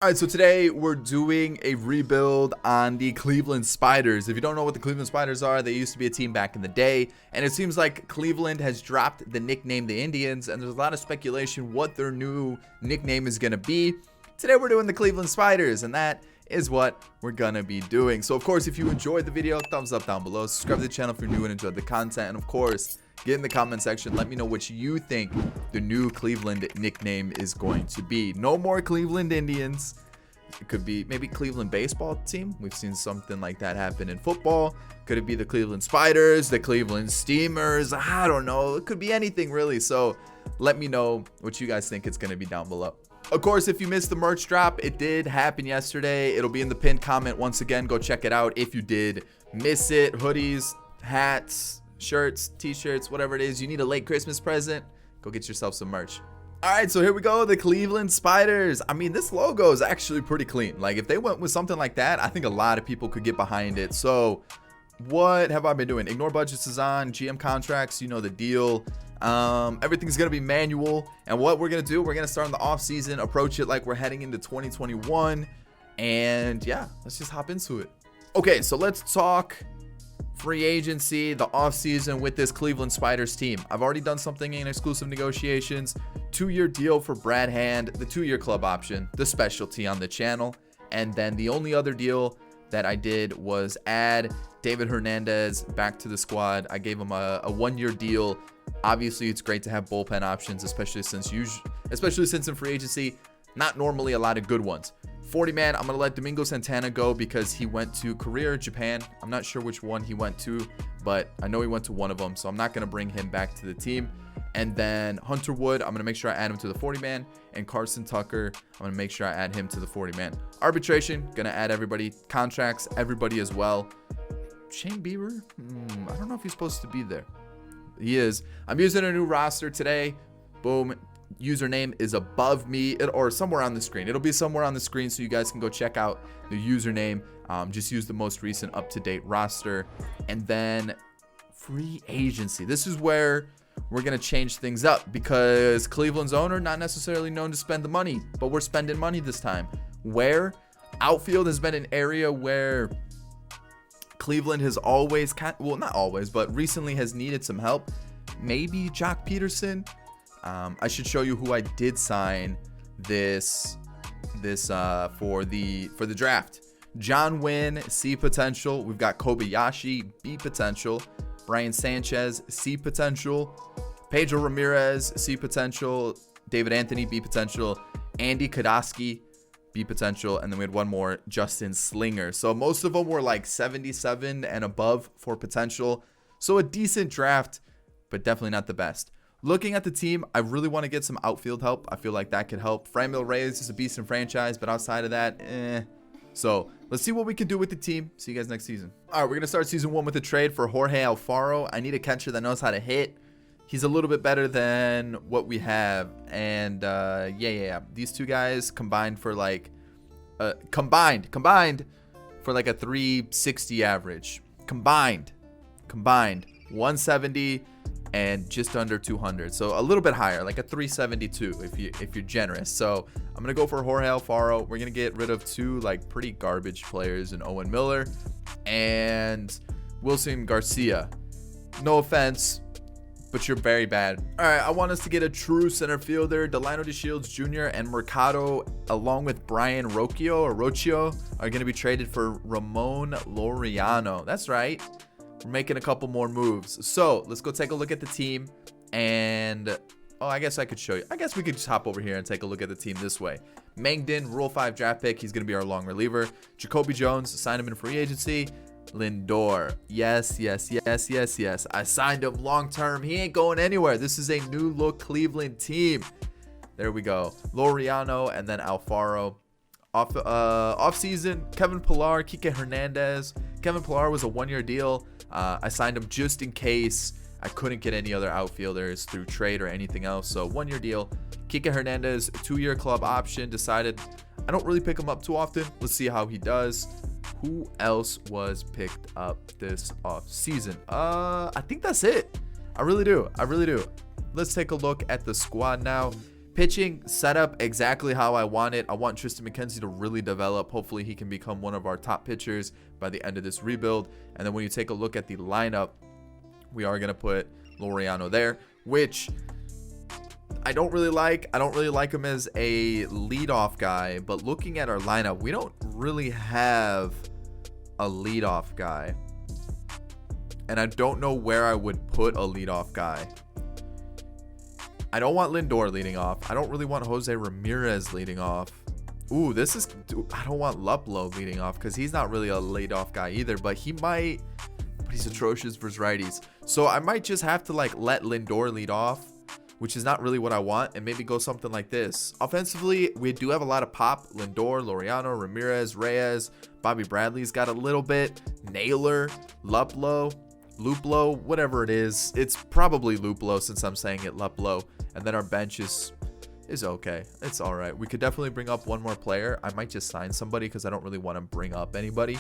All right, so today we're doing a rebuild on the Cleveland Spiders. If you don't know what the Cleveland Spiders are, they used to be a team back in the day, and it seems like Cleveland has dropped the nickname the Indians, and there's a lot of speculation what their new nickname is going to be. Today we're doing the Cleveland Spiders, and that is what we're going to be doing. So, of course, if you enjoyed the video, thumbs up down below. Subscribe to the channel if you're new and enjoyed the content, and of course, get in the comment section. Let me know what you think the new Cleveland nickname is going to be. No more Cleveland Indians. It could be maybe Cleveland baseball team. We've seen something like that happen in football. Could it be the Cleveland Spiders, the Cleveland Steamers? I don't know. It could be anything really. So let me know what you guys think it's going to be down below. Of course, if you missed the merch drop, it did happen yesterday. It'll be in the pinned comment. Once again, go check it out if you did miss it. Hoodies, hats, shirts, t-shirts, whatever it is. You need a late Christmas present, go get yourself some merch. All right, so here we go, the Cleveland Spiders. I mean, this logo is actually pretty clean. Like, if they went with something like that, I think a lot of people could get behind it. So what have I been doing? Ignore budgets is on, GM contracts, you know the deal. Everything's gonna be manual, and what we're gonna do, we're gonna start in the off season, approach it like we're heading into 2021, and yeah, let's just hop into it. Okay, so let's talk free agency, the offseason with this Cleveland Spiders team. I've already done something in exclusive negotiations. 2-year deal for Brad Hand, the 2-year club option, the specialty on the channel. And then the only other deal that I did was add David Hernandez back to the squad. I gave him a 1-year deal. Obviously, it's great to have bullpen options, especially since in free agency, not normally a lot of good ones. 40-man, I'm going to let Domingo Santana go because he went to Korea or Japan. I'm not sure which one he went to, but I know he went to one of them, so I'm not going to bring him back to the team. And then Hunter Wood, I'm going to make sure I add him to the 40-man. And Carson Tucker, I'm going to make sure I add him to the 40-man. Arbitration, going to add everybody. Contracts, everybody as well. Shane Bieber? I don't know if he's supposed to be there. He is. I'm using a new roster today. Boom. Username is above me or somewhere on the screen. It'll be somewhere on the screen so you guys can go check out the username. Just use the most recent up-to-date roster. And then free agency. This is where we're going to change things up because Cleveland's owner, not necessarily known to spend the money, but we're spending money this time. Where outfield has been an area where Cleveland has always, well, not always, but recently has needed some help. Maybe Jock Peterson. I should show you who I did sign this for the draft. John Wynn, C potential. We've got Kobayashi, B potential. Brian Sanchez, C potential. Pedro Ramirez, C potential. David Anthony, B potential. Andy Kodosky, B potential. And then we had one more, Justin Slinger. So most of them were like 77 and above for potential. So a decent draft, but definitely not the best. Looking at the team, I really want to get some outfield help. I feel like that could help. Franmil Reyes is a beast in franchise, but outside of that, So let's see what we can do with the team. See you guys next season. All right, we're going to start season 1 with a trade for Jorge Alfaro. I need a catcher that knows how to hit. He's a little bit better than what we have. And yeah. These two guys combined for like combined for like a 360 average. Combined 170 and just under 200, so a little bit higher, like a 372 if you're generous. So I'm gonna go for Jorge Alfaro. We're gonna get rid of 2 like pretty garbage players in Owen Miller and Wilson Garcia. No offense, but you're very bad. All right, I want us to get a true center fielder. Delino DeShields Jr. and Mercado, along with Brian Rocchio, are gonna be traded for Ramon Laureano. That's right. We're making a couple more moves. So let's go take a look at the team. And I guess I could show you. I guess we could just hop over here and take a look at the team this way. Mangden, Rule 5 draft pick. He's going to be our long reliever. Jacoby Jones, signed him in free agency. Lindor. Yes. I signed him long term. He ain't going anywhere. This is a new look Cleveland team. There we go. Laureano and then Alfaro. Off season, Kevin Pillar, Kike Hernandez. Kevin Pillar was a 1-year deal. I signed him just in case I couldn't get any other outfielders through trade or anything else. So 1-year deal. Kike Hernandez, 2-year club option. Decided I don't really pick him up too often. Let's see how he does. Who else was picked up this off season? I think that's it. I really do. Let's take a look at the squad now. Pitching setup exactly how I want it. I want Tristan McKenzie to really develop. Hopefully he can become one of our top pitchers by the end of this rebuild. And then when you take a look at the lineup, we are going to put Laureano there, which I don't really like. I don't really like him as a leadoff guy, but looking at our lineup, we don't really have a leadoff guy. And I don't know where I would put a leadoff guy. I don't want Lindor leading off. I don't really want Jose Ramirez leading off. Ooh, I don't want Luplow leading off because he's not really a leadoff guy either, but he might, but he's atrocious versus righties. So I might just have to like let Lindor lead off, which is not really what I want, and maybe go something like this. Offensively, we do have a lot of pop. Lindor, Laureano, Ramirez, Reyes, Bobby Bradley's got a little bit. Naylor, Luplow, whatever it is. It's probably Luplow since I'm saying it Luplow. And then our bench is okay. It's all right. We could definitely bring up one more player. I might just sign somebody because I don't really want to bring up anybody.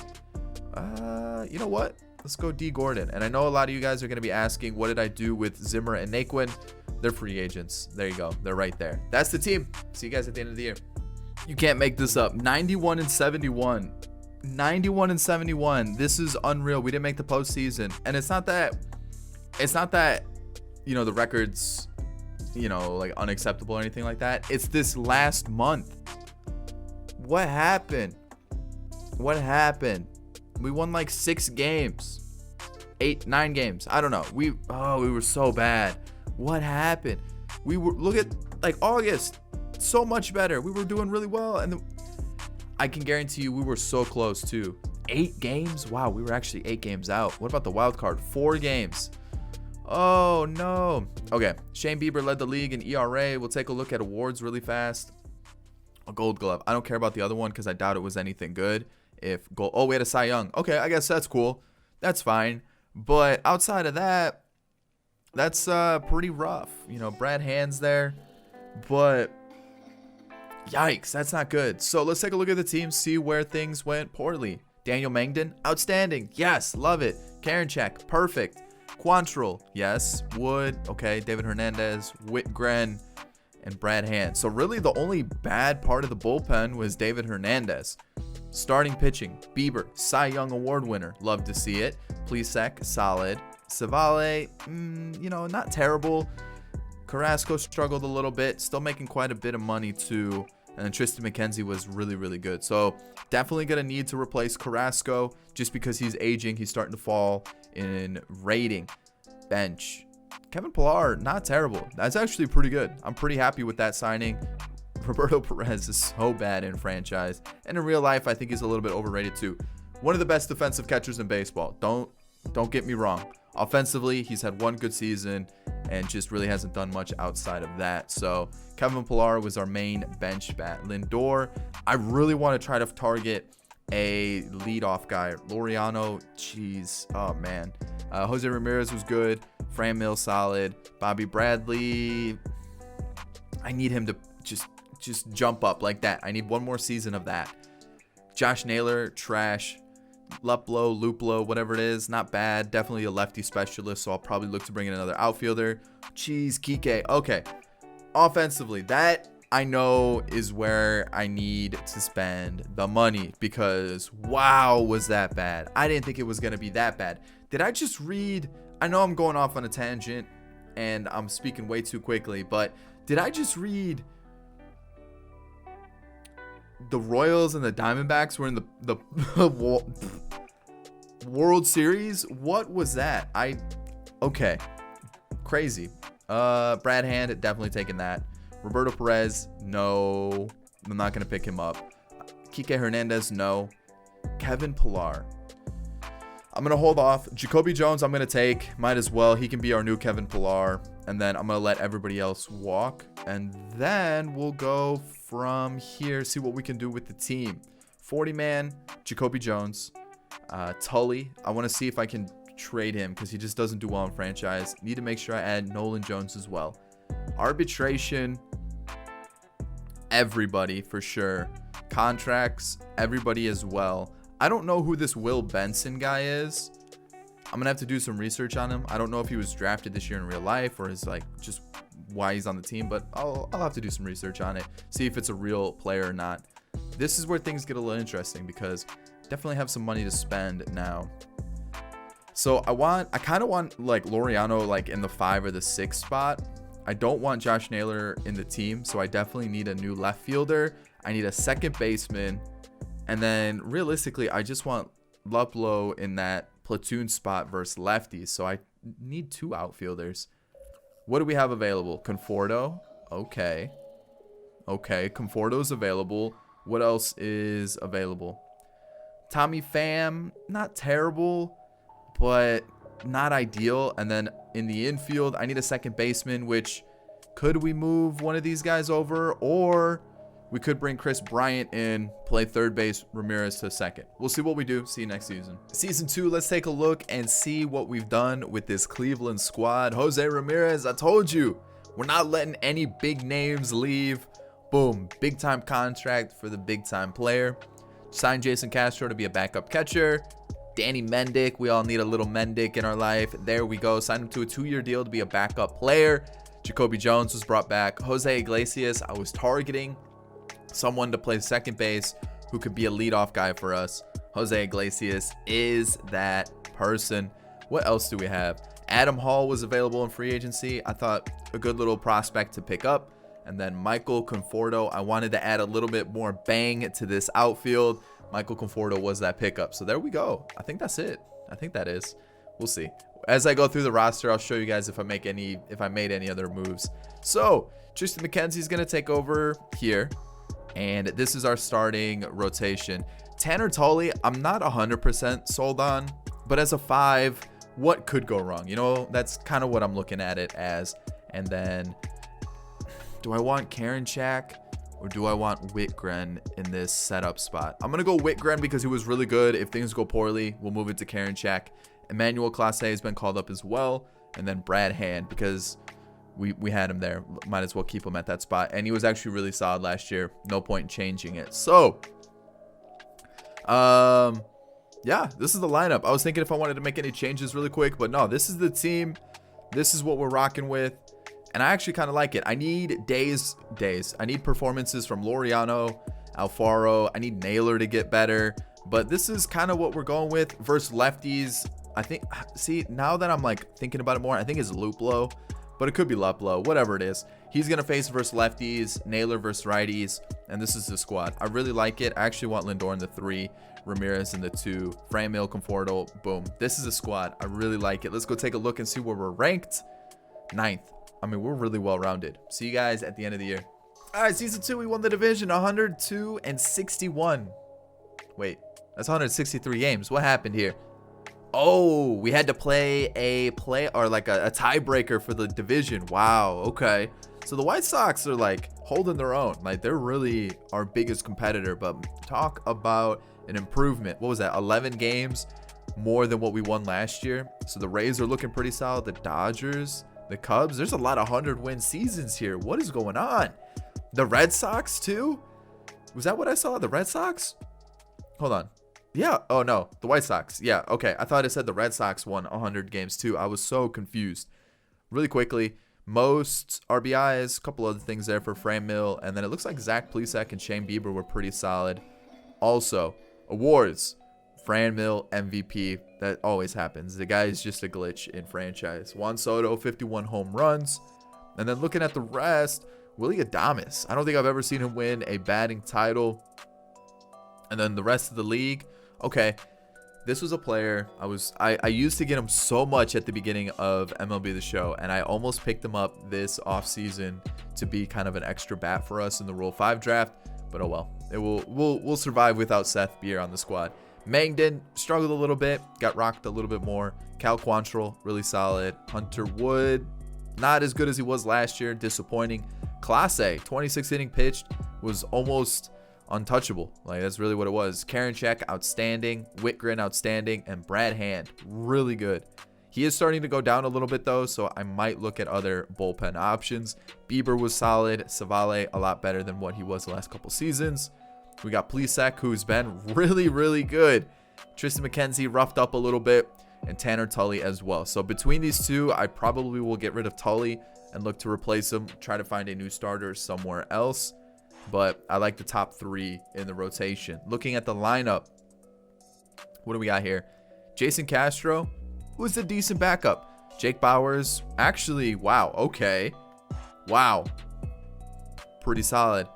You know what? Let's go D Gordon. And I know a lot of you guys are going to be asking, what did I do with Zimmer and Naquin? They're free agents. There you go. They're right there. That's the team. See you guys at the end of the year. You can't make this up. 91-71. 91-71. This is unreal. We didn't make the postseason, and it's not that the record's like unacceptable or anything like that. It's this last month. What happened? We won like 6 games, 9 games. I don't know. We were so bad. What happened? Look at like August, so much better. We were doing really well, and I can guarantee you we were so close too. 8 games? Wow, we were actually 8 games out. What about the wild card? 4 games. Oh no. Okay, Shane Bieber led the league in ERA. We'll take a look at awards really fast. A Gold Glove. I don't care about the other one because I doubt it was anything good. We had a Cy Young. Okay, I guess that's cool. That's fine. But outside of that, that's pretty rough. Brad Hand's there, but yikes, that's not good. So let's take a look at the team, see where things went poorly. Daniel Mangden, outstanding. Yes, love it. Karinchak, perfect. Quantrill, yes. Wood, okay. David Hernandez, Whitgren, and Brad Hand. So really the only bad part of the bullpen was David Hernandez. Starting pitching, Bieber, Cy Young Award winner. Love to see it. Plesac, solid. Savale, not terrible. Carrasco struggled a little bit. Still making quite a bit of money too. And then Tristan McKenzie was really, really good. So definitely going to need to replace Carrasco just because he's aging. He's starting to fall in rating. Bench. Kevin Pillar, not terrible. That's actually pretty good. I'm pretty happy with that signing. Roberto Perez is so bad in franchise. And in real life, I think he's a little bit overrated too. One of the best defensive catchers in baseball. Don't get me wrong. Offensively, he's had one good season and just really hasn't done much outside of that. So Kevin Pillar was our main bench bat. Lindor, I really want to try to target a leadoff guy. Laureano, jeez, oh man. Jose Ramirez was good. Fran Mills, solid. Bobby Bradley, I need him to just jump up like that. I need one more season of that. Josh Naylor, trash. Luplow, whatever it is, not bad. Definitely a lefty specialist, so I'll probably look to bring in another outfielder. Jeez, Kike. Okay. Offensively, that I know is where I need to spend the money because, wow, was that bad. I didn't think it was going to be that bad. Did I just read? I know I'm going off on a tangent and I'm speaking way too quickly, but did I just read the Royals and the Diamondbacks were in the World Series? What was that? Okay. Crazy. Brad Hand, definitely taking that. Roberto Perez, no. I'm not going to pick him up. Kike Hernandez, no. Kevin Pillar, I'm going to hold off. Jacoby Jones, I'm going to take. Might as well. He can be our new Kevin Pillar. And then I'm going to let everybody else walk. And then we'll go from here, see what we can do with the team. 40-man, Jacoby Jones. Tully, I want to see if I can trade him because he just doesn't do well in franchise. Need to make sure I add Nolan Jones as well. Arbitration, everybody for sure. Contracts, everybody as well. I don't know who this Will Benson guy is. I'm going to have to do some research on him. I don't know if he was drafted this year in real life or is like just why he's on the team, but I'll have to do some research on it, see if it's a real player or not. This is where things get a little interesting because definitely have some money to spend now. So I kind of want like Laureano like in the 5 or the 6 spot. I don't want Josh Naylor in the team, so I definitely need a new left fielder. I need a second baseman, and then realistically, I just want Luplow in that platoon spot versus lefties. So I need 2 outfielders. What do we have available? Conforto. Okay, Conforto's available. What else is available? Tommy Pham, not terrible, but not ideal. And then in the infield, I need a second baseman, which could we move one of these guys over, or we could bring Chris Bryant in, play third base, Ramirez to second. We'll see what we do. See you next season. Season 2, let's take a look and see what we've done with this Cleveland squad. Jose Ramirez, I told you, we're not letting any big names leave. Boom, big time contract for the big time player. Signed Jason Castro to be a backup catcher. Danny Mendick, we all need a little Mendick in our life. There we go. Signed him to a 2-year deal to be a backup player. Jacoby Jones was brought back. Jose Iglesias, I was targeting someone to play second base who could be a leadoff guy for us. Jose Iglesias is that person. What else do we have? Adam Hall was available in free agency. I thought a good little prospect to pick up. And then Michael Conforto, I wanted to add a little bit more bang to this outfield. Michael Conforto was that pickup. So there we go. I think that's it. I think that is. We'll see. As I go through the roster, I'll show you guys if I made any other moves. So Tristan McKenzie's going to take over here. And this is our starting rotation. Tanner Tully, I'm not 100% sold on. But as a 5, what could go wrong? You know, that's kind of what I'm looking at it as. And then, do I want Karinchak or do I want Whitgren in this setup spot? I'm going to go Whitgren because he was really good. If things go poorly, we'll move it to Karinchak. Emmanuel Clase has been called up as well. And then Brad Hand, because we had him there. Might as well keep him at that spot. And he was actually really solid last year. No point in changing it. So, yeah, this is the lineup. I was thinking if I wanted to make any changes really quick, but no, this is the team. This is what we're rocking with. And I actually kind of like it. I need days. I need performances from Laureano, Alfaro. I need Naylor to get better. But this is kind of what we're going with versus lefties. I think, see, now that I'm like thinking about it more, I think it's Luplow, but it could be Luplow, whatever it is. He's going to face versus lefties, Naylor versus righties, and this is the squad. I really like it. I actually want Lindor in the 3, Ramirez in the 2, Franmil, Conforto, boom. This is a squad. I really like it. Let's go take a look and see where we're ranked. 9th. I mean, we're really well-rounded. See you guys at the end of the year. All right, season 2, we won the division, 102-61. Wait, that's 163 games. What happened here? Oh, we had to play a tiebreaker for the division. Wow, okay. So the White Sox are like holding their own. Like they're really our biggest competitor, but talk about an improvement. What was that? 11 games more than what we won last year. So the Rays are looking pretty solid. The Dodgers, the Cubs, there's a lot of 100-win seasons here. What is going on? The Red Sox too? Was that what I saw? The Red Sox? Hold on. Yeah. Oh, no. The White Sox. Yeah. Okay. I thought it said the Red Sox won 100 games too. I was so confused. Really quickly, most RBIs, a couple other things there for Franmil. And then it looks like Zach Plesac and Shane Bieber were pretty solid. Also, awards. Franmil MVP. That always happens. The guy is just a glitch in franchise. Juan Soto, 51 home runs. And then looking at the rest, Willy Adames. I don't think I've ever seen him win a batting title. And then the rest of the league. Okay, this was a player I used to get him so much at the beginning of MLB The Show, and I almost picked him up this offseason to be kind of an extra bat for us in the Rule 5 draft. But oh well, we'll survive without Seth Beer on the squad. Mangden struggled a little bit, got rocked a little bit more. Cal Quantrill, really solid. Hunter Wood, not as good as he was last year, disappointing. Clase, 26 inning pitched, was almost untouchable. Like that's really what it was. Karinchak, outstanding. Whitgren, outstanding. And Brad Hand, really good. He is starting to go down a little bit though, so I might look at other bullpen options. Bieber was solid. Savale, a lot better than what he was the last couple seasons. We got Plesac, who's been really, really good. Tristan McKenzie roughed up a little bit, and Tanner Tully as well. So between these two, I probably will get rid of Tully. and look to replace him, try to find a new starter somewhere else. But I like the top 3 in the rotation. Looking at the lineup, what do we got here? Jason Castro, who's a decent backup. Jake Bauers, actually, wow, okay. Wow. Pretty solid.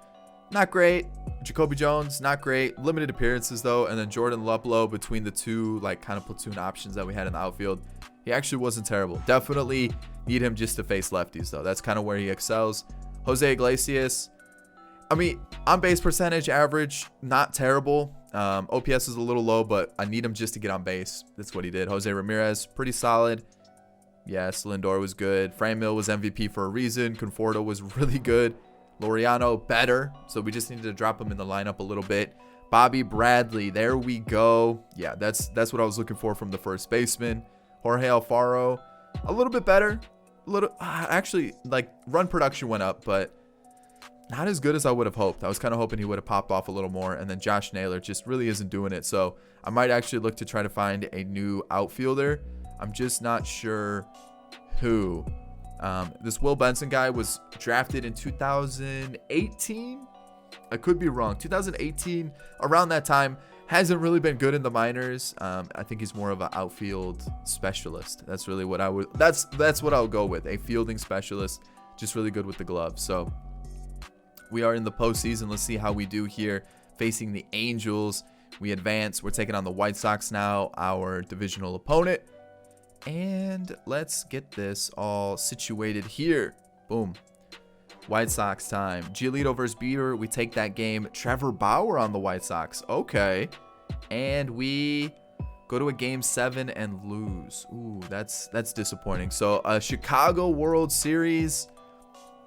Not great. Jacoby Jones, not great. Limited appearances, though. And then Jordan Luplow, between the two, like, kind of platoon options that we had in the outfield, he actually wasn't terrible. Definitely need him just to face lefties, though. That's kind of where he excels. Jose Iglesias, I mean, on base percentage, average, not terrible. OPS is a little low, but I need him just to get on base. That's what he did. Jose Ramirez, pretty solid. Yes, Lindor was good. Franmil was MVP for a reason. Conforto was really good. Laureano, better. So we just needed to drop him in the lineup a little bit. Bobby Bradley, there we go. Yeah, that's what I was looking for from the first baseman. Jorge Alfaro, a little bit better. A little, actually, like, run production went up, but not as good as I would have hoped. I was kind of hoping he would have popped off a little more. And then Josh Naylor just really isn't doing it. So I might actually look to try to find a new outfielder. I'm just not sure who. This Will Benson guy was drafted in 2018. I could be wrong. 2018, around that time. Hasn't really been good in the minors. I think he's more of an outfield specialist. That's really what I would. That's what I'll go with. A fielding specialist, just really good with the glove. So we are in the postseason. Let's see how we do here, facing the Angels. We advance. We're taking on the White Sox now, our divisional opponent. And let's get this all situated here. Boom. White Sox time. Giolito versus Bieber. We take that game. Trevor Bauer on the White Sox. Okay. And we go to a game 7 and lose. Ooh, that's disappointing. So a Chicago World Series.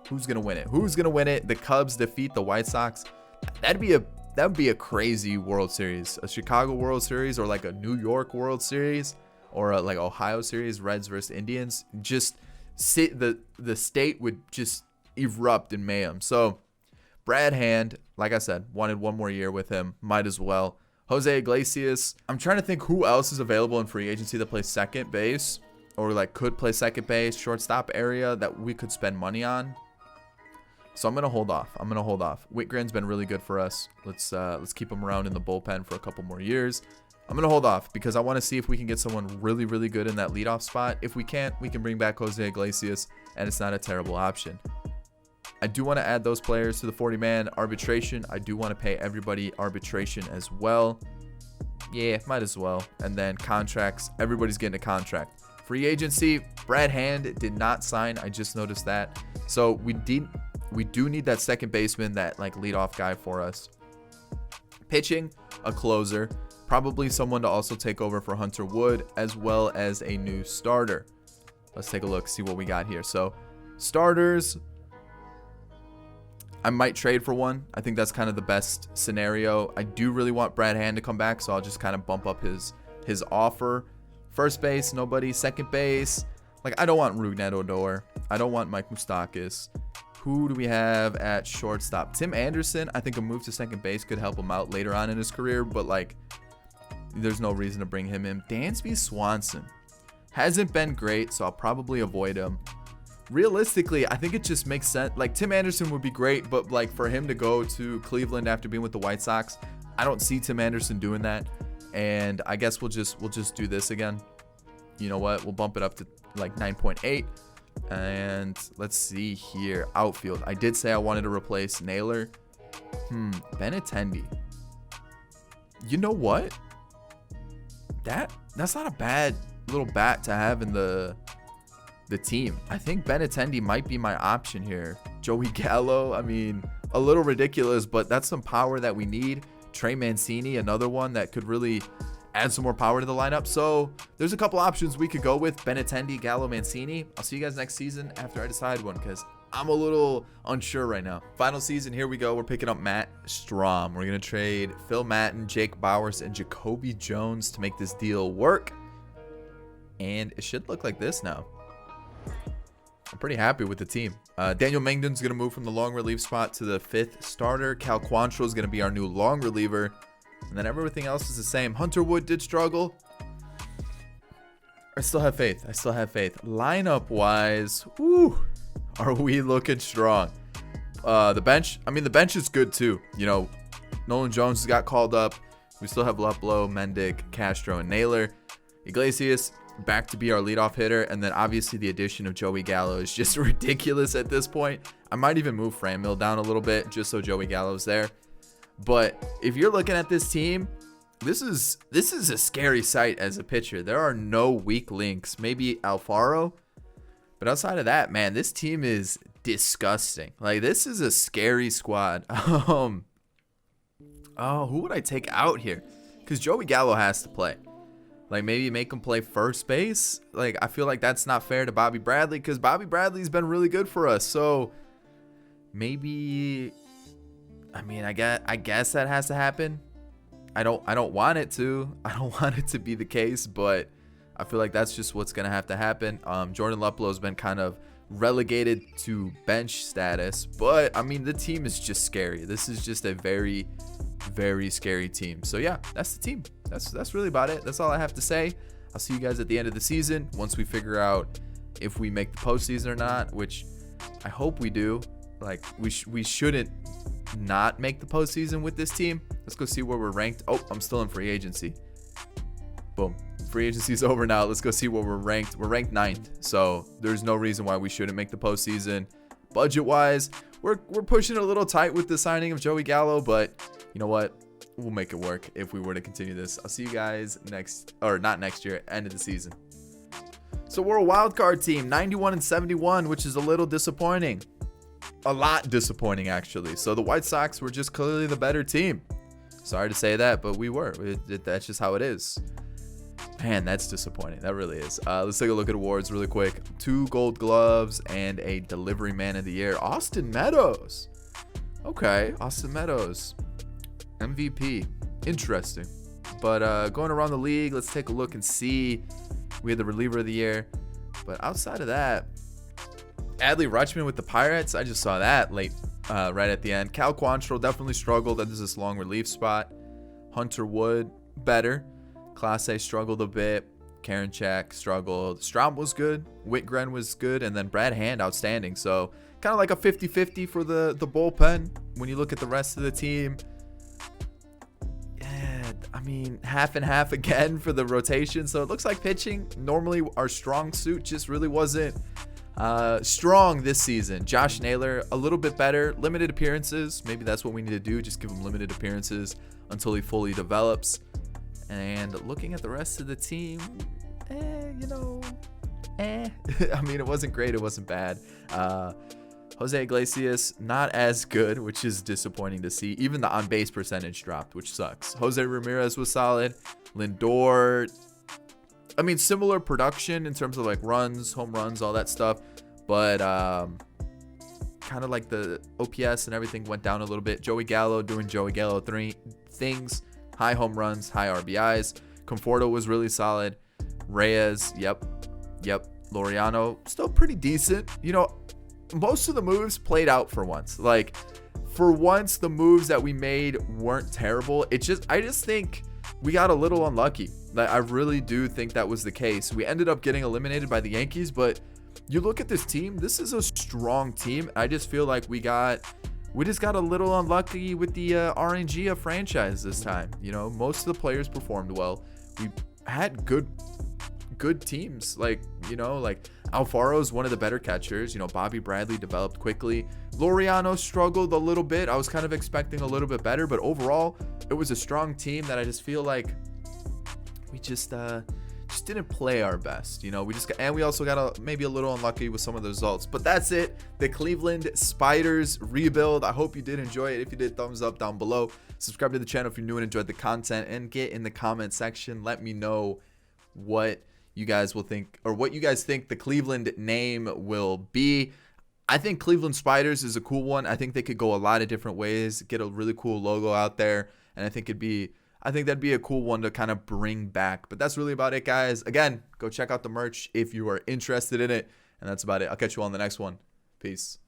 Who's gonna win it? Who's gonna win it? The Cubs defeat the White Sox. That would be a crazy World Series. A Chicago World Series, or like a New York World Series, or a, like, Ohio Series, Reds versus Indians. Just the state would just erupt in mayhem. So Brad Hand, like I said, wanted one more year with him. Might as well. Jose Iglesias. I'm trying to think who else is available in free agency that plays second base, or like could play second base, shortstop area that we could spend money on. So I'm gonna hold off. Whitgren's been really good for us. Let's keep him around in the bullpen for a couple more years. I'm gonna hold off because I want to see if we can get someone really, really good in that leadoff spot. If we can't, we can bring back Jose Iglesias, and it's not a terrible option. I do want to add those players to the 40-man arbitration. I do want to pay everybody arbitration as well. Yeah, might as well. And then contracts. Everybody's getting a contract. Free agency. Brad Hand did not sign. I just noticed that. So we do need that second baseman, that like leadoff guy for us. Pitching, a closer. Probably someone to also take over for Hunter Wood, as well as a new starter. Let's take a look, see what we got here. So starters, I might trade for one. I think that's kind of the best scenario. I do really want Brad Hand to come back, so I'll just kind of bump up his offer. First base, nobody. Second base, like, I don't want Rougned Odor. I don't want Mike Moustakas. Who do we have at shortstop? Tim Anderson. I think a move to second base could help him out later on in his career, but like, there's no reason to bring him in. Dansby Swanson hasn't been great, so I'll probably avoid him. Realistically, I think it just makes sense. Like, Tim Anderson would be great, but like for him to go to Cleveland after being with the White Sox, I don't see Tim Anderson doing that. And I guess we'll just do this again. You know what? We'll bump it up to like 9.8. And let's see here. Outfield. I did say I wanted to replace Naylor. Benintendi. You know what? That's not a bad little bat to have in the team. I think Benintendi might be my option here. Joey Gallo, I mean, a little ridiculous, but that's some power that we need. Trey Mancini, another one that could really add some more power to the lineup. So there's a couple options we could go with. Benintendi, Gallo, Mancini. I'll see you guys next season after I decide one, because I'm a little unsure right now. Final season, here we go. We're picking up Matt Strahm. We're going to trade Phil Matten, Jake Bauers, and Jacoby Jones to make this deal work. And it should look like this now. I'm pretty happy with the team. Daniel Mengden's going to move from the long relief spot to the 5th starter. Cal Quantrill is going to be our new long reliever. And then everything else is the same. Hunter Wood did struggle. I still have faith. Lineup-wise, woo. Are we looking strong? The bench, I mean, the bench is good too. You know, Nolan Jones got called up. We still have Luplow, Mendick, Castro, and Naylor. Iglesias back to be our leadoff hitter. And then obviously the addition of Joey Gallo is just ridiculous at this point. I might even move Franmil down a little bit just so Joey Gallo's there. But if you're looking at this team, this is a scary sight as a pitcher. There are no weak links. Maybe Alfaro. But outside of that, man, this team is disgusting. Like, this is a scary squad. Oh, who would I take out here? Because Joey Gallo has to play. Like, maybe make him play first base. Like, I feel like that's not fair to Bobby Bradley because Bobby Bradley's been really good for us. So, maybe, I mean, I guess that has to happen. I don't want it to. I don't want it to be the case, but I feel like that's just what's going to have to happen. Jordan Luplow's been kind of relegated to bench status, but I mean, the team is just scary. This is just a very, very scary team. So yeah, that's the team. That's really about it. That's all I have to say. I'll see you guys at the end of the season once we figure out if we make the postseason or not, which I hope we do. Like, we shouldn't not make the postseason with this team. Let's go see where we're ranked. Oh, I'm still in free agency. Boom. Free agency is over now. Let's go see where we're ranked. We're ranked 9th, so there's no reason why we shouldn't make the postseason. Budget-wise, we're pushing it a little tight with the signing of Joey Gallo, but you know what? We'll make it work if we were to continue this. I'll see you guys not next year, end of the season. So we're a wild card team, 91-71, which is a little disappointing. A lot disappointing, actually. So the White Sox were just clearly the better team. Sorry to say that, but we were. That's just how it is. Man, that's disappointing. That really is. Let's take a look at awards really quick. 2 Gold Gloves and a Delivery Man of the Year. Austin Meadows. Okay, Austin Meadows. MVP. Interesting. But going around the league, let's take a look and see. We had the Reliever of the Year. But outside of that, Adley Rutschman with the Pirates. I just saw that late, right at the end. Cal Quantrill definitely struggled. That is this long relief spot. Hunter Wood, better. Class A struggled a bit. Karinchak struggled. Straub was good. Whitgren was good. And then Brad Hand, outstanding. So kind of like a 50-50 for the bullpen. When you look at the rest of the team, yeah, I mean, half and half again for the rotation. So it looks like pitching, normally our strong suit, just really wasn't strong this season. Josh Naylor, a little bit better. Limited appearances. Maybe that's what we need to do. Just give him limited appearances until he fully develops. And looking at the rest of the team, I mean, it wasn't great. It wasn't bad. Jose Iglesias, not as good, which is disappointing to see. Even the on-base percentage dropped, which sucks. Jose Ramirez was solid. Lindor, I mean, similar production in terms of like runs, home runs, all that stuff. But kind of like the OPS and everything went down a little bit. Joey Gallo doing Joey Gallo things. High home runs, high RBIs. Conforto was really solid. Reyes, yep. Laureano, still pretty decent. You know, most of the moves played out for once. Like, for once, the moves that we made weren't terrible. I just think we got a little unlucky. Like, I really do think that was the case. We ended up getting eliminated by the Yankees, but you look at this team, this is a strong team. I just feel like we just got a little unlucky with the RNG of franchise this time. You know, most of the players performed well. We had good teams. Like, you know, like Alfaro is one of the better catchers. You know, Bobby Bradley developed quickly. Laureano struggled a little bit. I was kind of expecting a little bit better, but overall, it was a strong team that I just feel like we just didn't play our best. You know, we also got maybe a little unlucky with some of the results. But that's it. The Cleveland Spiders rebuild. I hope you did enjoy it. If you did, thumbs up down below. Subscribe to the channel if you're new and enjoyed the content, and get in the comment section. Let me know what you guys will think, or what you guys think the Cleveland name will be. I think Cleveland Spiders is a cool one. I think they could go a lot of different ways, get a really cool logo out there, and I think that'd be a cool one to kind of bring back. But that's really about it, guys. Again, go check out the merch if you are interested in it. And that's about it. I'll catch you on the next one. Peace.